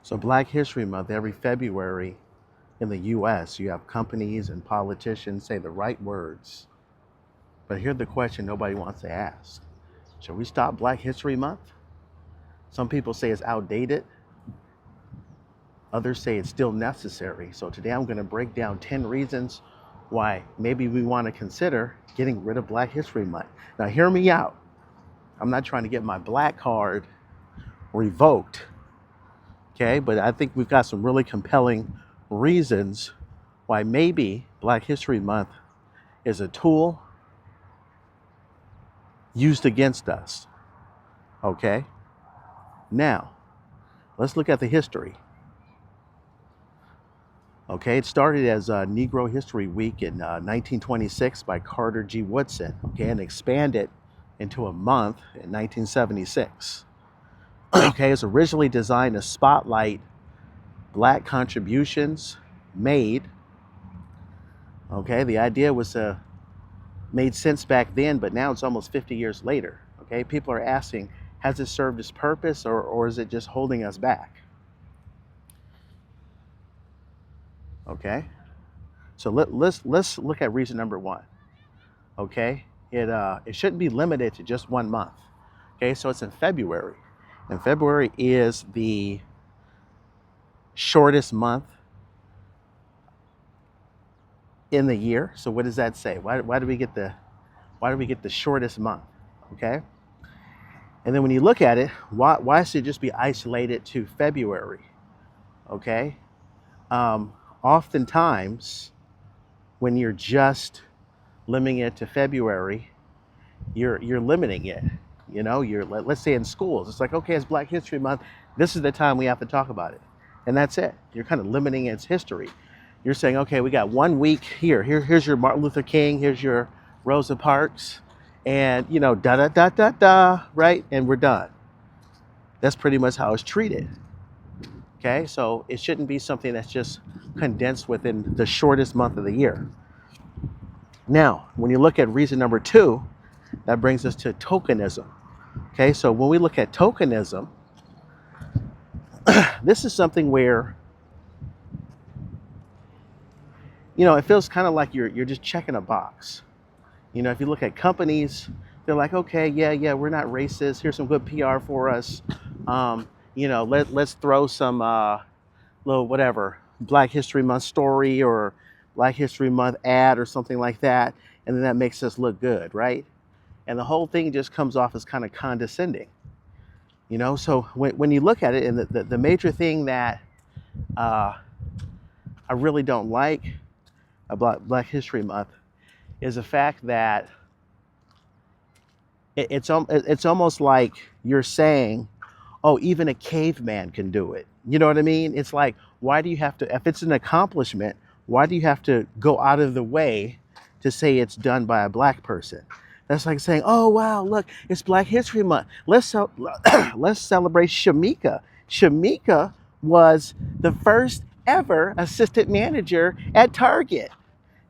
So Black History Month, every February in the US, you have companies and politicians say the right words. But here's the question nobody wants to ask. Should we stop Black History Month? Some people say it's outdated. Others say it's still necessary. So today I'm going to break down 10 reasons why maybe we want to consider getting rid of Black History Month. Now hear me out. I'm not trying to get my black card revoked. Okay, but I think we've got some really compelling reasons why maybe Black History Month is a tool used against us. Okay, now let's look at the history. Okay, it started as Negro History Week in 1926 by Carter G. Woodson, okay, and expanded into a month in 1976. Okay, it's originally designed to spotlight Black contributions made. Okay, the idea was made sense back then, but now it's almost 50 years later. Okay, people are asking, has it served its purpose or is it just holding us back? Okay, so let's look at reason number one. Okay, it shouldn't be limited to just 1 month. Okay, so it's in February, and February is the shortest month in the year. So what does that say? Why do we get the shortest month? Okay, and then when you look at it, why should it just be isolated to February? Okay, oftentimes when you're just limiting it to February, you're limiting it. You know, let's say in schools, it's like, okay, it's Black History Month. This is the time we have to talk about it, and that's it. You're kind of limiting its history. You're saying, okay, we got 1 week here. Here's your Martin Luther King. Here's your Rosa Parks, and you know, da da da da da, right? And we're done. That's pretty much how it's treated. Okay, so it shouldn't be something that's just condensed within the shortest month of the year. Now, when you look at reason number two, that brings us to tokenism. Okay, so when we look at tokenism, this is something where, you know, it feels kind of like you're just checking a box. You know, if you look at companies, they're like, okay, yeah, we're not racist. Here's some good PR for us. You know, let's throw some little whatever Black History Month story or Black History Month ad or something like that, and then that makes us look good, right? And the whole thing just comes off as kind of condescending. You know, so when you look at it, and the major thing that I really don't like about Black History Month is the fact that it's almost like you're saying, oh, even a caveman can do it. You know what I mean? It's like, why do you have to, if it's an accomplishment, why do you have to go out of the way to say it's done by a Black person? That's like saying, oh, wow, look, it's Black History Month. Let's celebrate Shamika. Shamika was the first ever assistant manager at Target.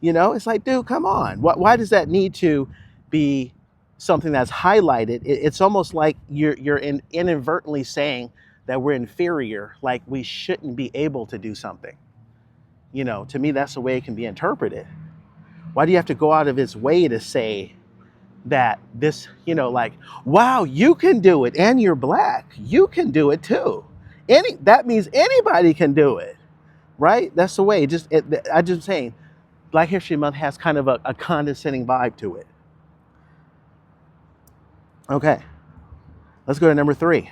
You know, it's like, dude, come on. Why does that need to be something that's highlighted? It's almost like you're inadvertently saying that we're inferior, like we shouldn't be able to do something. You know, to me, that's the way it can be interpreted. Why do you have to go out of its way to say that this, you know, like, wow, you can do it and you're Black. You can do it too. That means anybody can do it, right? That's the way. I'm just saying, Black History Month has kind of a condescending vibe to it. Okay, let's go to number three.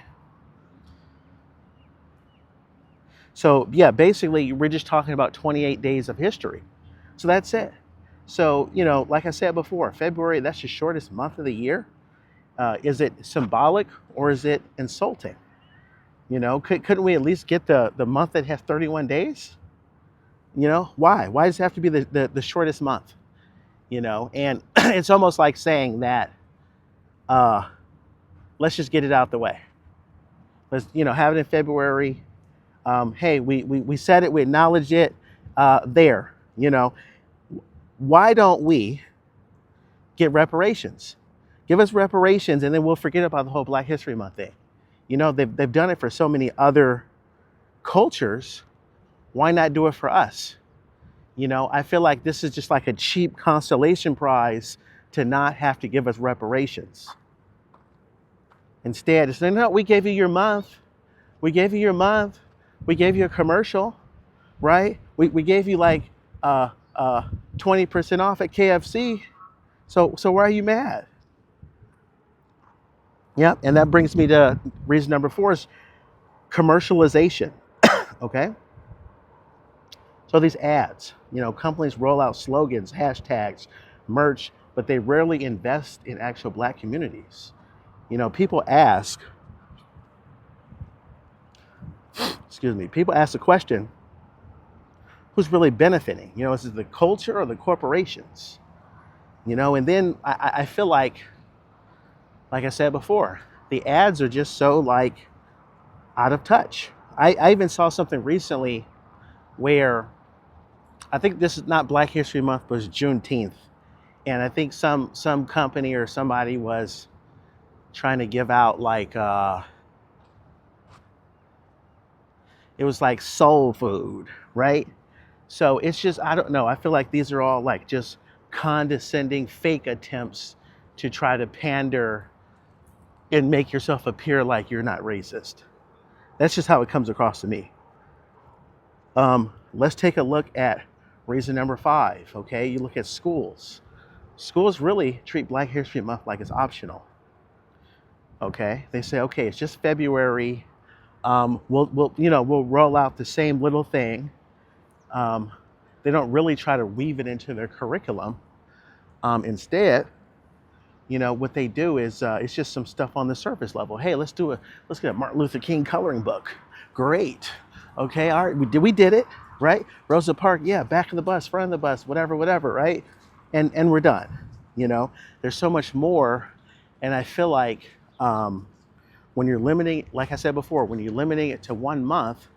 So yeah, basically we're just talking about 28 days of history. So that's it. So, you know, like I said before, February, that's the shortest month of the year. Is it symbolic or is it insulting? You know, couldn't we at least get the month that has 31 days? You know, why? Why does it have to be the shortest month? You know, and it's almost like saying that, let's just get it out the way. Let's, you know, have it in February. Hey, we said it, we acknowledged it, there, you know. Why don't we get reparations? Give us reparations and then we'll forget about the whole Black History Month thing. You know, they've done it for so many other cultures, why not do it for us? I feel like this is just like a cheap consolation prize to not have to give us reparations. Instead, it's no, we gave you your month. We gave you your month. We gave you a commercial, right? We gave you like 20% off at KFC. So why are you mad? Yeah, and that brings me to reason number 4 is commercialization. Okay. So these ads, companies roll out slogans, hashtags, merch, but they rarely invest in actual Black communities. People ask, people ask the question, who's really benefiting? Is it the culture or the corporations? And then I feel like I said before, the ads are just so like out of touch. I even saw something recently where I think this is not Black History Month, but it's Juneteenth. And I think some company or somebody was trying to give out like it was like soul food, right? So it's just, I don't know. I feel like these are all like just condescending fake attempts to try to pander and make yourself appear like you're not racist. That's just how it comes across to me. Let's take a look at reason number 5. Okay, you look at schools. Schools really treat Black History Month like it's optional. Okay, they say, okay, it's just February. We'll roll out the same little thing. They don't really try to weave it into their curriculum. Instead, what they do is it's just some stuff on the surface level. Hey, let's get a Martin Luther King coloring book. Great. Okay, all right, we did it, right? Rosa Parks, yeah, back of the bus, front of the bus, whatever, right? And we're done. There's so much more, and I feel like when you're limiting, like I said before, when you're limiting it to 1 month,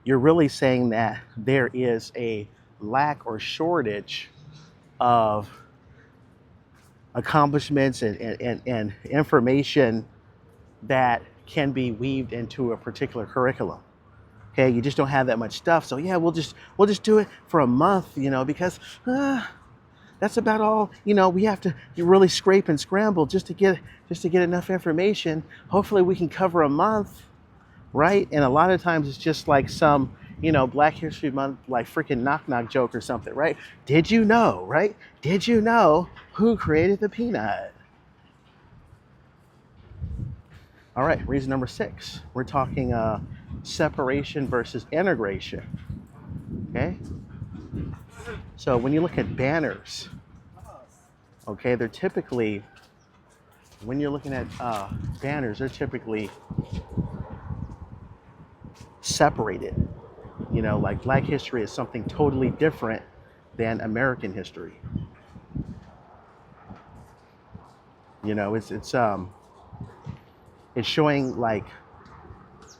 you're really saying that there is a lack or shortage of accomplishments and information that can be weaved into a particular curriculum. Okay, you just don't have that much stuff. So yeah, we'll just do it for a month, because that's about all. We have to really scrape and scramble just to get enough information. Hopefully, we can cover a month, right? And a lot of times it's just like some, Black History Month, like freaking knock joke or something, right? Did you know, right? Did you know who created the peanut? All right, reason number 6. We're talking separation versus integration. Okay. So when you look at banners, okay, they're typically, when you're looking at banners, they're typically separated. Like Black history is something totally different than American history. It's showing like,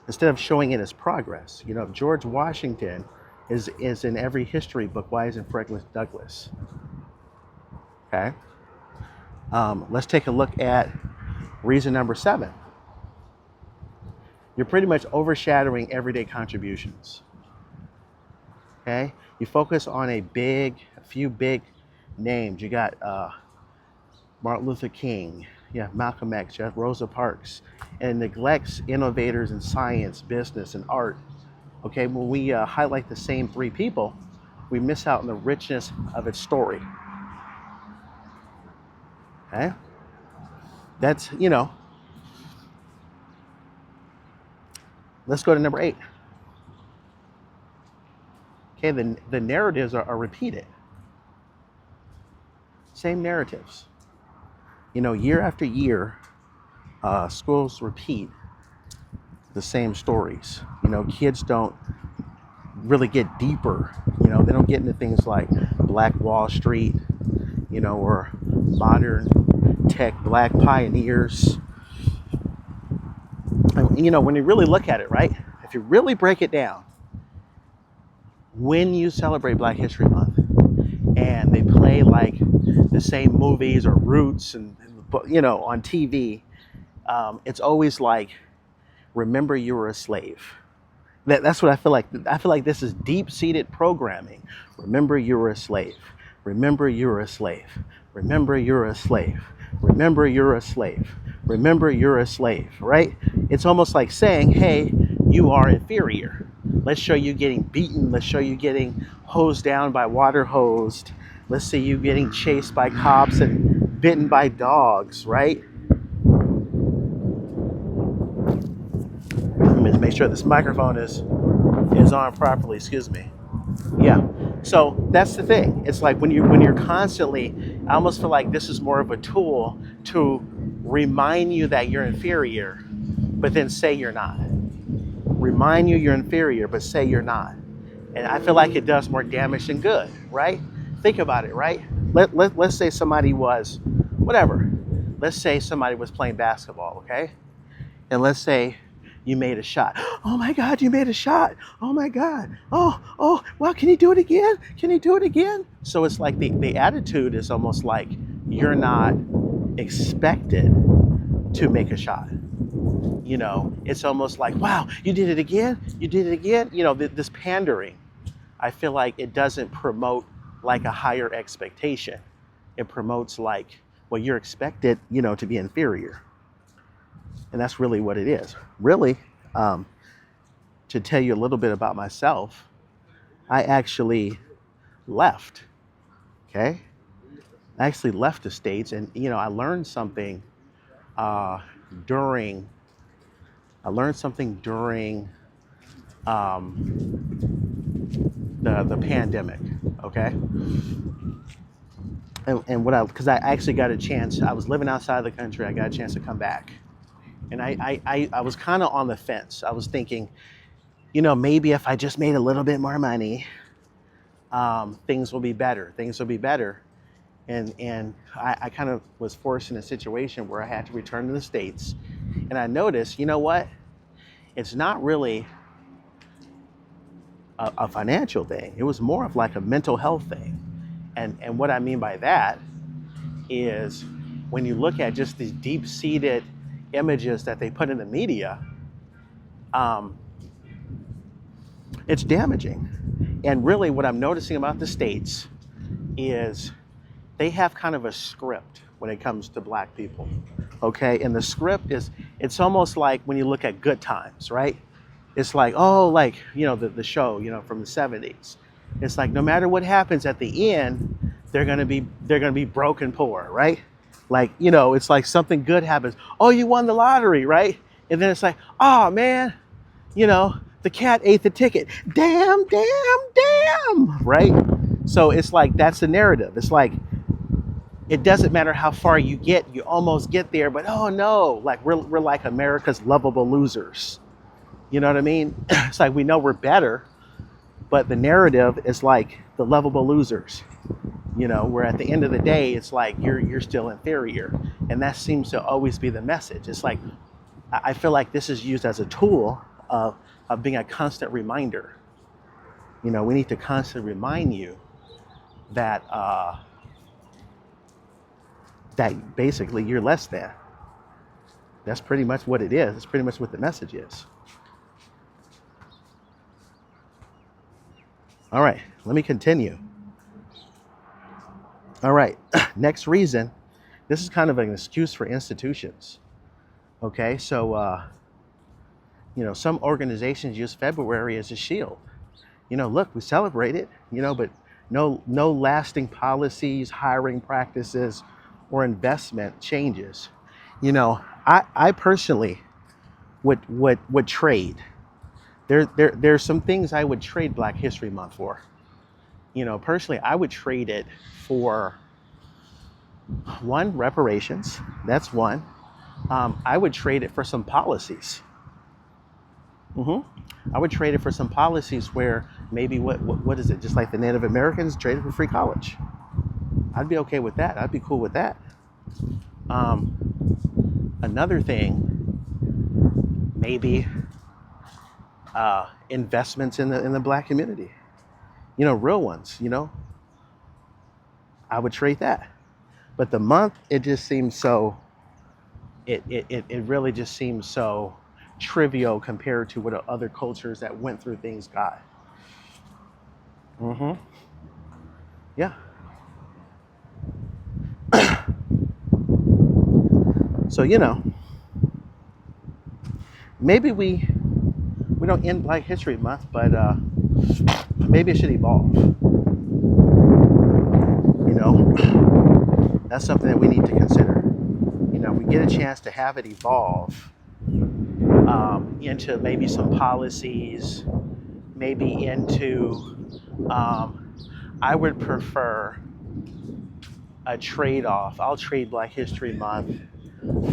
instead of showing it as progress, if George Washington is in every history book, why isn't Frederick Douglass? Okay. Let's take a look at reason number 7. You're pretty much overshadowing everyday contributions. Okay. You focus on a few big names. You got Martin Luther King, Malcolm X, Rosa Parks, and neglects innovators in science, business, and art. Okay, when we highlight the same 3 people, we miss out on the richness of its story. Okay, that's, let's go to number 8. Okay, the narratives are repeated. Same narratives. Year after year, schools repeat the same stories. Kids don't really get deeper. They don't get into things like Black Wall Street, or modern tech Black pioneers. And, when you really look at it, right? If you really break it down, when you celebrate Black History Month and they play like the same movies or Roots and on TV, it's always like, remember you were a slave. That's what I feel like. I feel like this is deep-seated programming. Remember, you're a slave. Remember, you're a slave. Remember, you're a slave. Remember, you're a slave. Remember, you're a slave, right? It's almost like saying, hey, you are inferior. Let's show you getting beaten. Let's show you getting hosed down by water hosed. Let's see you getting chased by cops and bitten by dogs, right? Let me make sure this microphone is on properly. Excuse me. Yeah. So that's the thing. It's like when you're constantly, I almost feel like this is more of a tool to remind you that you're inferior, but then say you're not. Remind you you're inferior, but say you're not. And I feel like it does more damage than good, right? Think about it, right? Let's say somebody was, whatever. Let's say somebody was playing basketball, okay? And let's say you made a shot. Oh my God, you made a shot. Oh my God. Oh, well, can you do it again? Can you do it again? So it's like the attitude is almost like you're not expected to make a shot. It's almost like, wow, you did it again? You did it again? This pandering, I feel like it doesn't promote like a higher expectation. It promotes like, well, you're expected, to be inferior. And that's really what it is. Really, to tell you a little bit about myself, I actually left, okay? I actually left the States and, I learned something during, the pandemic, okay? And because I actually got a chance, I was living outside of the country, I got a chance to come back. And I was kind of on the fence. I was thinking, maybe if I just made a little bit more money, things will be better. Things will be better. And I kind of was forced in a situation where I had to return to the States. And I noticed, you know what? It's not really a financial thing. It was more of like a mental health thing. And what I mean by that is when you look at just these deep-seated images that they put in the media, it's damaging. And really what I'm noticing about the States is they have kind of a script when it comes to black people, okay? And the script is, it's almost like when you look at Good Times, right? It's like, oh, like, the show, from the 70s. It's like no matter what happens at the end, they're gonna be broke and poor, right? Like, it's like something good happens. Oh, you won the lottery, right? And then it's like, oh man, the cat ate the ticket. Damn, right? So it's like that's the narrative. It's like it doesn't matter how far you get, you almost get there, but oh no, like we're like America's lovable losers. You know what I mean? It's like we know we're better, but the narrative is like the lovable losers. Where at the end of the day, it's like you're still inferior, and that seems to always be the message. It's like I feel like this is used as a tool of being a constant reminder. We need to constantly remind you that that basically you're less than. That's pretty much what it is. That's pretty much what the message is. All right, let me continue. All right, next reason. This is kind of an excuse for institutions. Okay, so some organizations use February as a shield. Look, we celebrate it, but no lasting policies, hiring practices, or investment changes. I personally would trade. There's some things I would trade Black History Month for. Personally, I would trade it for one, reparations. That's one. I would trade it for some policies. I would trade it for some policies where maybe what is it? Just like the Native Americans traded for free college. I'd be okay with that. I'd be cool with that. Another thing, maybe investments in the Black community. Real ones. I would trade that. But the month, it just seems so. It really just seems so trivial compared to what other cultures that went through things got. Mm-hmm. Yeah. So maybe we don't end Black History Month, but maybe it should evolve. That's something that we need to consider. If we get a chance to have it evolve into maybe some policies, maybe into, I would prefer a trade-off. I'll trade Black History Month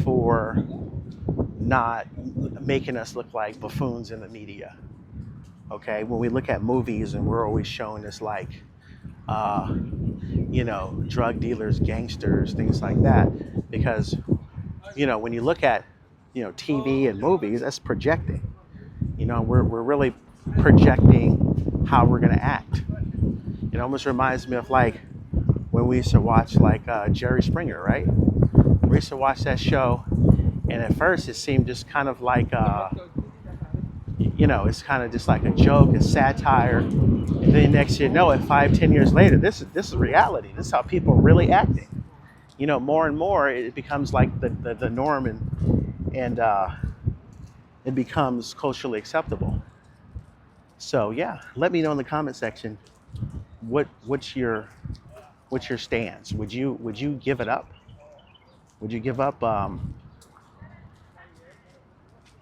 for not making us look like buffoons in the media. Okay, when we look at movies and we're always shown as like, drug dealers, gangsters, things like that, because when you look at TV and movies, that's projecting. We're really projecting how we're going to act. It almost reminds me of like when we used to watch like Jerry Springer, right? We used to watch that show, and at first it seemed just kind of like it's kind of just like a joke, a satire, and then next you know it, 5-10 years later, this is reality. This is how people are really acting. More and more it becomes like the norm, and it becomes culturally acceptable. So yeah, let me know in the comment section what's your stance. Would you give it up? Would you give up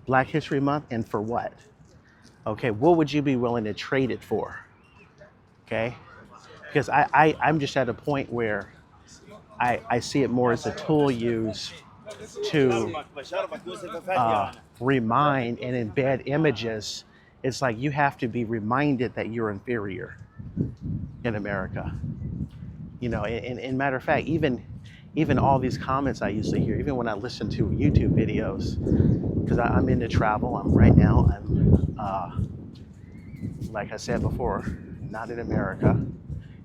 Black History Month, and for what? Okay, what would you be willing to trade it for? Okay, because I'm just at a point where I see it more as a tool used to remind and embed images. It's like you have to be reminded that you're inferior in America. And matter of fact, even all these comments I used to hear, even when I listen to YouTube videos, because I'm into travel. Right now, like I said before, not in America.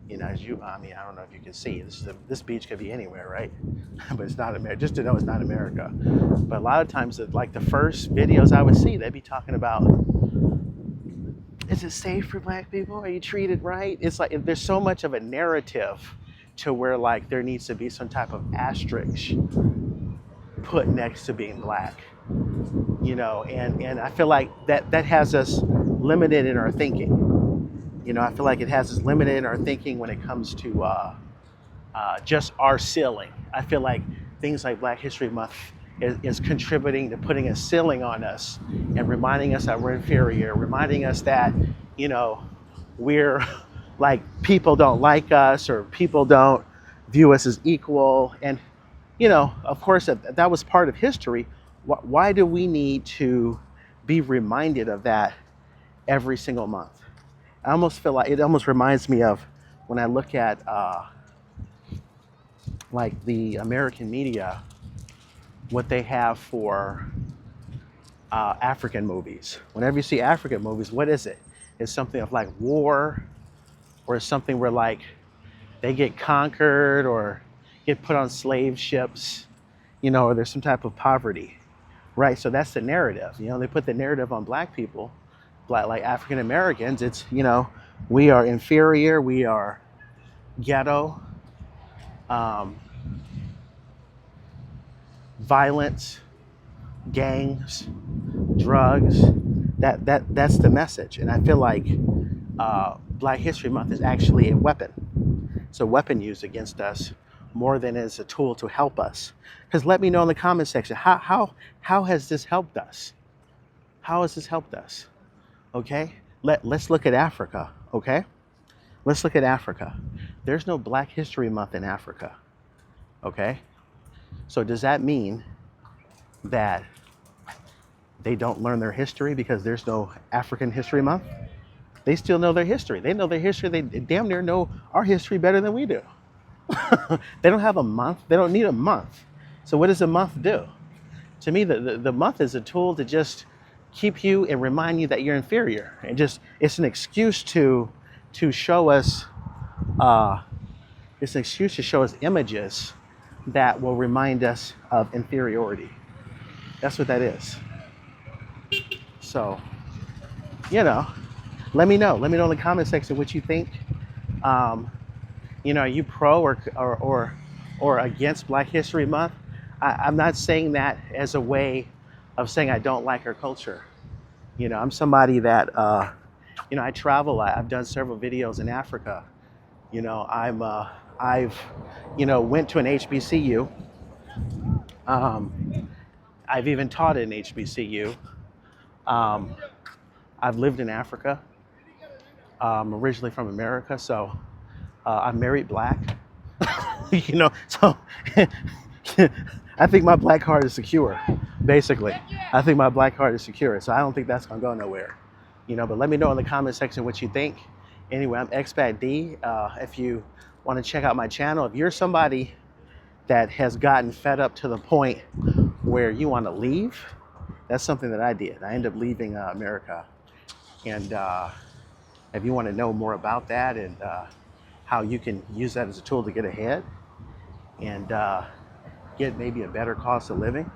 I don't know if you can see, this beach could be anywhere, right? But it's not America, just to know it's not America. But a lot of times, like the first videos I would see, they'd be talking about, is it safe for Black people? Are you treated right? It's like there's so much of a narrative to where like there needs to be some type of asterisk put next to being Black. And I feel like that has us limited in our thinking. I feel like it has us limited in our thinking when it comes to just our ceiling. I feel like things like Black History Month is contributing to putting a ceiling on us and reminding us that we're inferior, reminding us that, we're like people don't like us or people don't view us as equal. And, of course, that was part of history. Why do we need to be reminded of that every single month? I almost feel like it almost reminds me of when I look at like the American media, what they have for African movies. Whenever you see African movies, what is it? It's something of like war, or it's something where like they get conquered or get put on slave ships, or there's some type of poverty, right? So that's the narrative. They put the narrative on Black people, like African Americans. It's, we are inferior, we are ghetto, violence, gangs, drugs. That's the message. And I feel like Black History Month is actually a weapon. It's a weapon used against us more than as a tool to help us. Because let me know in the comment section, how has this helped us? How has this helped us? Okay, let's look at Africa. Okay, let's look at Africa. There's no Black History Month in Africa. Okay, so does that mean that they don't learn their history because there's no African History Month? They still know their history. They know their history. They damn near know our history better than we do. They don't have a month. They don't need a month. So what does a month do? To me, the month is a tool to just keep you and remind you that you're inferior. And it's an excuse to show us, it's an excuse to show us images that will remind us of inferiority. That's what that is. So, you know, let me know. Let me know in the comment section what you think. Um, are you pro or against Black History Month? I'm not saying that as a way of saying I don't like our culture. I'm somebody that I travel. I've done several videos in Africa. I've went to an HBCU. I've even taught at an HBCU. Um, I've lived in Africa. I'm originally from America, so I'm married Black. So I think my Black heart is secure. Basically, I think my Black heart is secure. So I don't think that's gonna go nowhere. But let me know in the comment section what you think. Anyway, I'm Expat D. If you want to check out my channel, if you're somebody that has gotten fed up to the point where you want to leave, that's something that I did. I ended up leaving America. And if you want to know more about that and how you can use that as a tool to get ahead and get maybe a better cost of living,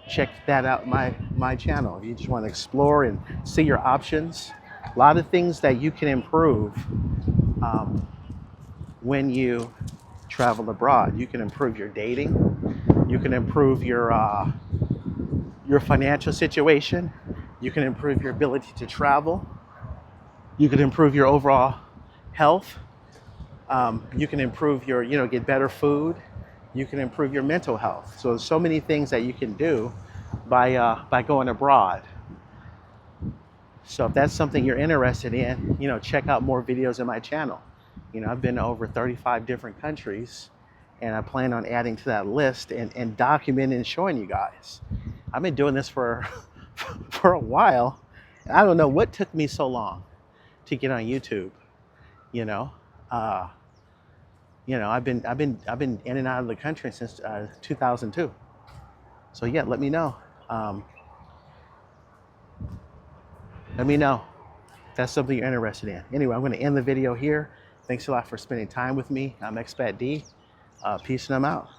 check that out, my channel. If you just want to explore and see your options, a lot of things that you can improve when you travel abroad. You can improve your dating. You can improve your financial situation. You can improve your ability to travel. You can improve your overall health. You can improve your, get better food. You can improve your mental health. So there's so many things that you can do by going abroad. So if that's something you're interested in, check out more videos in my channel. I've been to over 35 different countries, and I plan on adding to that list and documenting and showing you guys. I've been doing this for for a while. I don't know what took me so long to get on YouTube. I've been in and out of the country since 2002. So yeah, let me know. Let me know if that's something you're interested in. Anyway, I'm going to end the video here. Thanks a lot for spending time with me. I'm Expat D. Peace and I'm out.